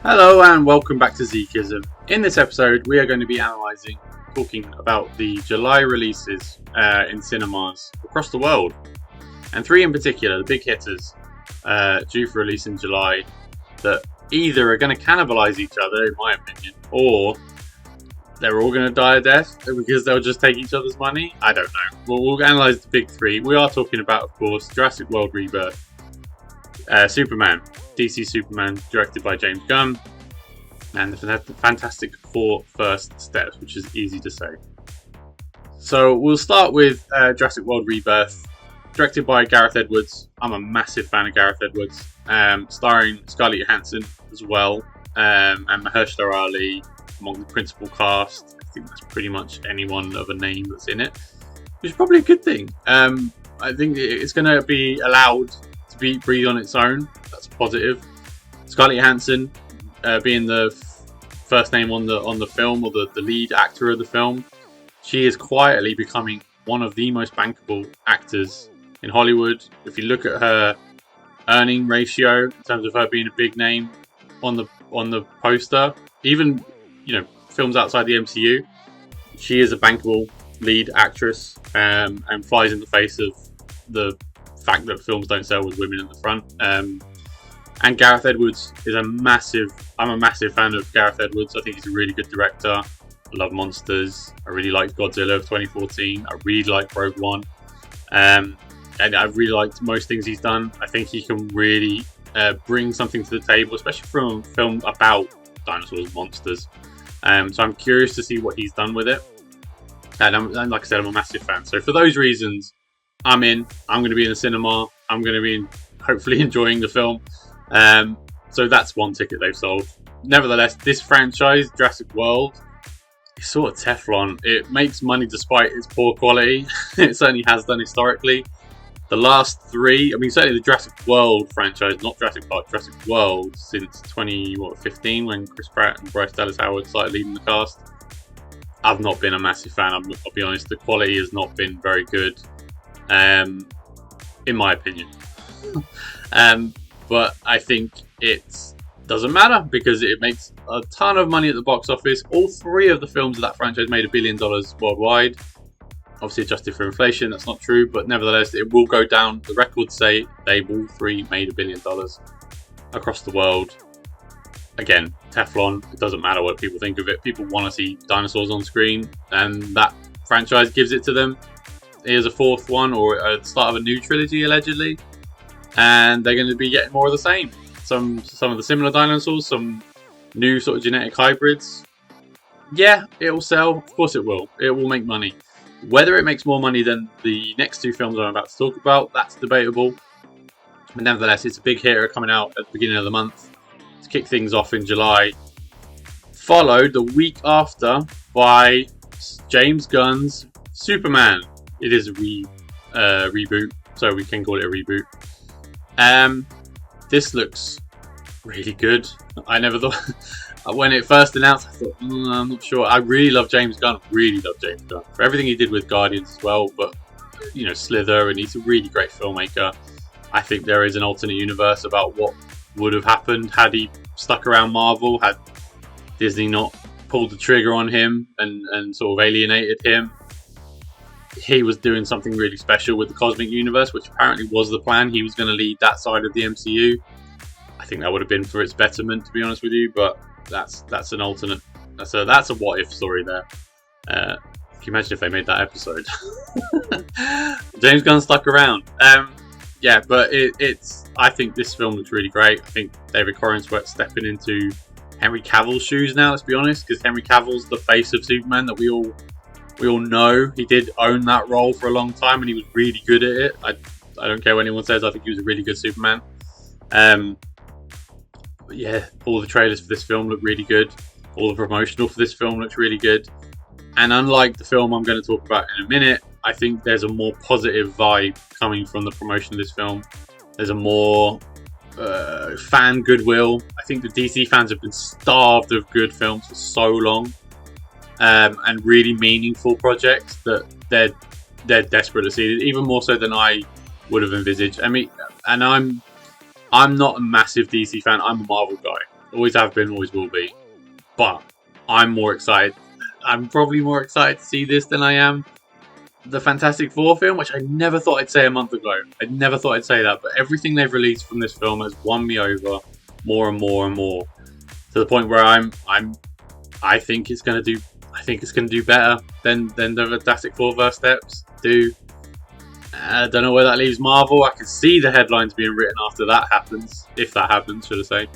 Hello and welcome back to Zekism. In this episode we are going to be talking about the July releases in cinemas across the world. And three in particular, the big hitters, due for release in July, that either are going to cannibalize each other, in my opinion, or they're all going to die a death because they'll just take each other's money. I don't know. We'll analyse the big three. We are talking about, of course, Jurassic World Rebirth, Superman, DC Superman, directed by James Gunn, and the Fantastic Four First Steps, which is easy to say. So we'll start with Jurassic World Rebirth, directed by Gareth Edwards. I'm a massive fan of Gareth Edwards, starring Scarlett Johansson as well, and Mahershala Ali among the principal cast. I think that's pretty much anyone of a name that's in it, which is probably a good thing. I think it's going to be allowed to breathe on its own. That's positive. Scarlett Johansson being the first name on the film, or the lead actor of the film, she is quietly becoming one of the most bankable actors in Hollywood. If you look at her earning ratio in terms of her being a big name on the poster, even films outside the MCU, she is a bankable lead actress, and flies in the face of the fact that films don't sell with women in the front. And Gareth Edwards is I'm a massive fan of Gareth Edwards. I think he's a really good director. I love monsters. I really liked Godzilla of 2014. I really liked Rogue One. And I really liked most things he's done. I think he can really bring something to the table, especially from a film about dinosaurs and monsters. So I'm curious to see what he's done with it. And like I said, I'm a massive fan. So for those reasons, I'm in. I'm going to be in the cinema. I'm going to be hopefully enjoying the film. So that's one ticket they've sold. Nevertheless, this franchise, Jurassic World, is sort of Teflon. It makes money despite its poor quality. It certainly has done historically. The last three, certainly the Jurassic World franchise, not Jurassic Park, Jurassic World, since 2015 when Chris Pratt and Bryce Dallas Howard started leading the cast. I've not been a massive fan. I'll be honest. The quality has not been very good, in my opinion. But I think it doesn't matter because it makes a ton of money at the box office. All three of the films of that franchise made $1 billion worldwide. Obviously adjusted for inflation, that's not true, but nevertheless it will go down. The records say they all three made $1 billion across the world. Again, Teflon, it doesn't matter what people think of it. People want to see dinosaurs on screen, and that franchise gives it to them. Here's a fourth one, or a start of a new trilogy allegedly, and they're going to be getting more of the same. Some of the similar dinosaurs, some new sort of genetic hybrids. Yeah, it will sell. Of course it will. It will make money. Whether it makes more money than the next two films I'm about to talk about, that's debatable. But nevertheless, it's a big hitter coming out at the beginning of the month to kick things off in July. Followed the week after by James Gunn's Superman. It is a reboot, so we can call it a reboot. This looks really good. I never thought when it first announced, I thought, I'm not sure. I really love James Gunn. For everything he did with Guardians as well, but Slither, and he's a really great filmmaker. I think there is an alternate universe about what would have happened had he stuck around Marvel, had Disney not pulled the trigger on him and sort of alienated him. He was doing something really special with the Cosmic Universe, which apparently was the plan. He was going to lead that side of the MCU. I think that would have been for its betterment, to be honest with you, but that's an alternate. That's a what if story there. Can you imagine if they made that episode? James Gunn stuck around. But it's. I think this film looks really great. I think David Corenswet stepping into Henry Cavill's shoes now. Let's be honest, because Henry Cavill's the face of Superman that we all know. He did own that role for a long time, and he was really good at it. I don't care what anyone says. I think he was a really good Superman. But yeah, all the trailers for this film look really good. All the promotional for this film looks really good. And unlike the film I'm going to talk about in a minute, I think there's a more positive vibe coming from the promotion of this film. There's a more fan goodwill. I think the DC fans have been starved of good films for so long, and really meaningful projects that they're desperate to see it, even more so than I would have envisaged. I mean, and I'm not a massive DC fan. I'm a Marvel guy. Always have been, always will be. But I'm more excited. I'm probably more excited to see this than I am the Fantastic Four film, which I never thought I'd say a month ago. I never thought I'd say that, but everything they've released from this film has won me over more and more and more, to the point where I think it's gonna do better than the Fantastic Four First Steps do. I don't know where that leaves Marvel. I can see the headlines being written after that happens, if that happens, should I say.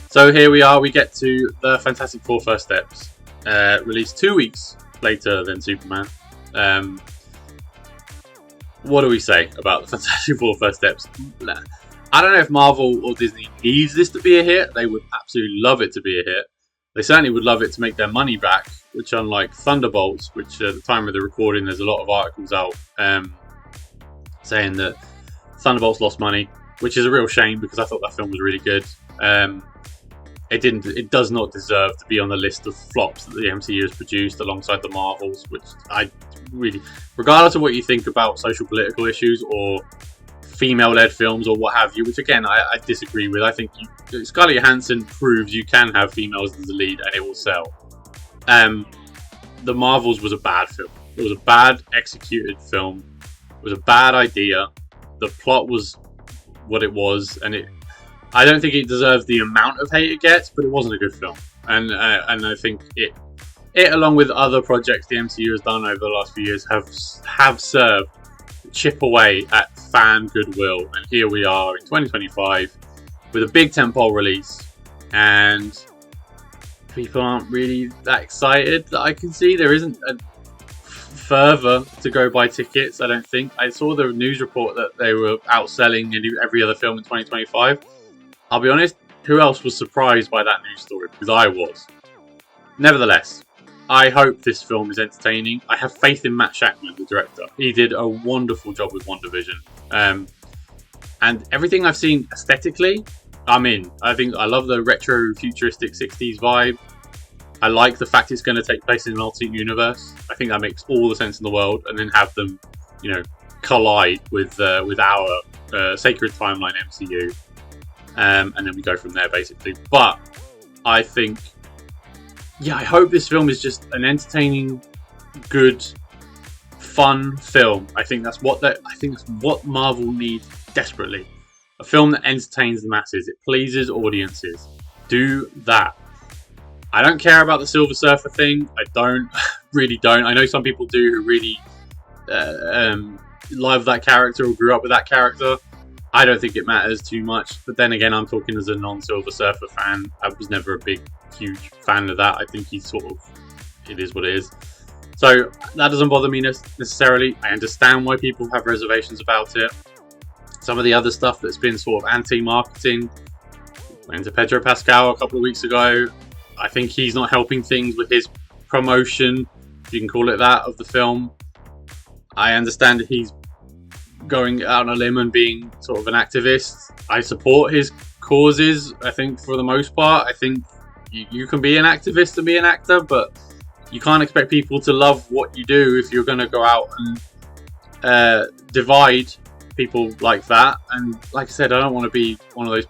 So here we are. We get to the Fantastic Four First Steps, released 2 weeks later than Superman. What do we say about the Fantastic Four First Steps? I don't know if Marvel or Disney needs this to be a hit. They would absolutely love it to be a hit. They certainly would love it to make their money back, which, unlike Thunderbolts, which at the time of the recording there's a lot of articles out saying that Thunderbolts lost money, which is a real shame because I thought that film was really good. It does not deserve to be on the list of flops that the MCU has produced alongside the Marvels, which I really, regardless of what you think about social political issues or female-led films or what have you, which again I disagree with. I think Scarlett Johansson proves you can have females as the lead and it will sell. The Marvels was a bad film. It was a bad executed film. It was a bad idea. The plot was what it was, and I don't think it deserves the amount of hate it gets, but it wasn't a good film. And I think it along with other projects the MCU has done over the last few years have served to chip away at fan goodwill. And here we are in 2025 with a big tentpole release, and people aren't really that excited that I can see. There isn't a further to go buy tickets, I don't think. I saw the news report that they were outselling every other film in 2025. I'll be honest, who else was surprised by that news story? Because I was. Nevertheless, I hope this film is entertaining. I have faith in Matt Shakman, the director. He did a wonderful job with WandaVision. And everything I've seen aesthetically, I'm in. I love the retro futuristic 60s vibe. I like the fact it's going to take place in an alternate universe. I think that makes all the sense in the world. And then have them, collide with our sacred timeline MCU. And then we go from there, basically. But I think, I hope this film is just an entertaining, good, fun film. I think that's what Marvel needs desperately. A film that entertains the masses. It pleases audiences. Do that. I don't care about the Silver Surfer thing. I really don't. I know some people do who really love that character or grew up with that character. I don't think it matters too much. But then again, I'm talking as a non-Silver Surfer fan. I was never a huge fan of that. I think it is what it is. So that doesn't bother me necessarily. I understand why people have reservations about it. Some of the other stuff that's been sort of anti-marketing went into Pedro Pascal a couple of weeks ago. I think he's not helping things with his promotion, if you can call it that, of the film. I understand that he's going out on a limb and being sort of an activist. I support his causes, I think, for the most part. I think you can be an activist and be an actor, but you can't expect people to love what you do if you're going to go out and divide people like that. And like I said, I don't want to be one of those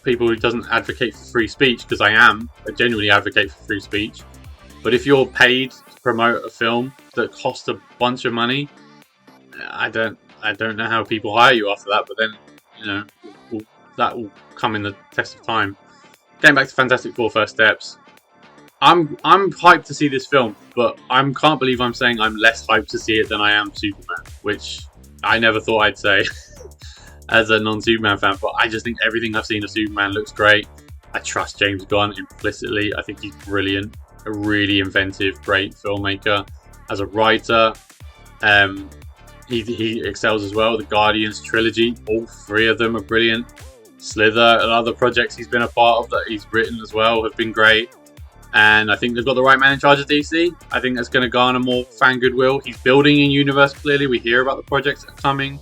people who doesn't advocate for free speech, because I genuinely advocate for free speech. But if you're paid to promote a film that costs a bunch of money, I don't know how people hire you after that. But then, that will come in the test of time. Getting back to Fantastic Four First Steps, I'm hyped to see this film, but I can't believe I'm saying I'm less hyped to see it than I am Superman, which I never thought I'd say as a non-Superman fan. But I just think everything I've seen of Superman looks great. I trust James Gunn implicitly. I think he's brilliant, a really inventive, great filmmaker. As a writer, he excels as well. The Guardians trilogy, all three of them are brilliant. Slither and other projects he's been a part of that he's written as well have been great. And I think they've got the right man in charge of DC. I think that's going to garner more fan goodwill. He's building a universe, clearly. We hear about the projects that are coming.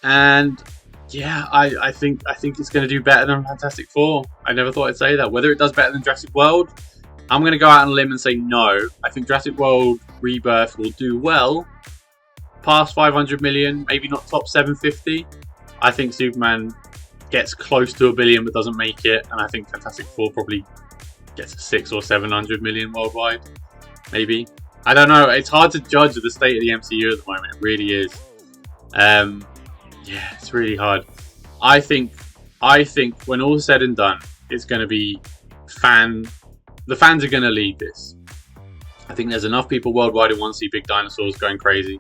And I think it's going to do better than Fantastic Four. I never thought I'd say that. Whether it does better than Jurassic World, I'm going to go out on a limb and say no. I think Jurassic World Rebirth will do well. Past 500 million, maybe not top 750. I think Superman gets close to $1 billion but doesn't make it, and I think Fantastic Four probably gets a 600 or 700 million worldwide, maybe. I don't know. It's hard to judge the state of the MCU at the moment. It really is. Yeah, it's really hard. I think when all's said and done, it's going to be the fans are going to lead this. I think there's enough people worldwide who want to see big dinosaurs going crazy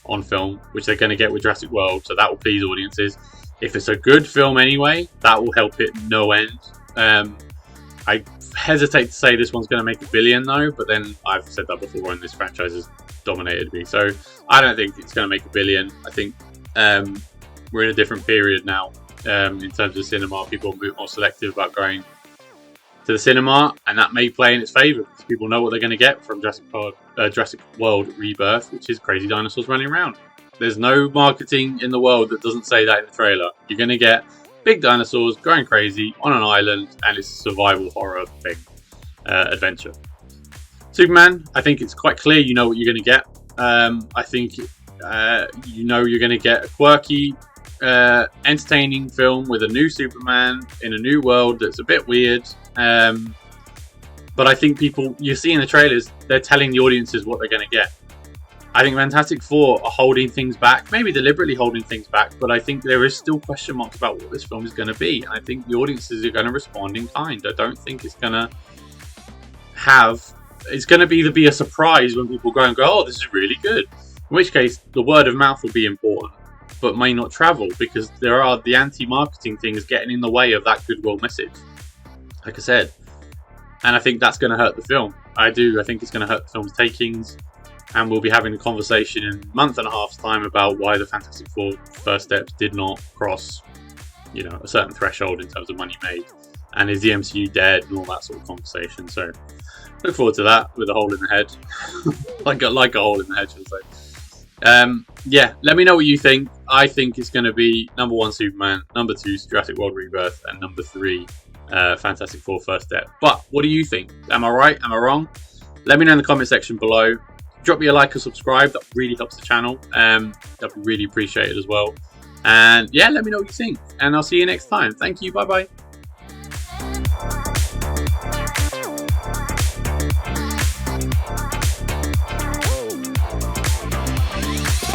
on film, which they're going to get with Jurassic World, so that will please audiences. If it's a good film anyway, that will help it no end. I hesitate to say this one's going to make $1 billion though, but then I've said that before and this franchise has dominated me, so I don't think it's going to make $1 billion. I think we're in a different period now in terms of cinema. People are a bit more selective about going to the cinema, and that may play in its favour because people know what they're going to get from Jurassic World Rebirth, which is crazy dinosaurs running around. There's no marketing in the world that doesn't say that in the trailer. You're going to get big dinosaurs going crazy on an island, and it's a survival horror thing, adventure. Superman, I think it's quite clear you know what you're going to get. I think you know you're going to get a quirky, entertaining film with a new Superman in a new world that's a bit weird. But I think you see in the trailers, they're telling the audiences what they're going to get. I think Fantastic Four are holding things back, maybe deliberately holding things back, but I think there is still question marks about what this film is going to be. And I think the audiences are going to respond in kind. I don't think it's going to either be a surprise when people go, oh, this is really good. In which case, the word of mouth will be important, but may not travel because there are the anti-marketing things getting in the way of that goodwill message. Like I said, and I think that's going to hurt the film. I think it's going to hurt the film's takings, and we'll be having a conversation in a month and a half's time about why the Fantastic Four first steps did not cross, a certain threshold in terms of money made, and is the MCU dead and all that sort of conversation. So look forward to that with a hole in the head, like a hole in the head, should I say. Yeah, let me know what you think. I think it's going to be number 1 Superman, number 2 Jurassic World Rebirth, and number 3 Fantastic Four First Step. But what do you think? Am I right? Am I wrong? Let me know in the comment section below. Drop me a like or subscribe. That really helps the channel. That'd be really appreciated as well. And yeah, let me know what you think. And I'll see you next time. Thank you. Bye bye.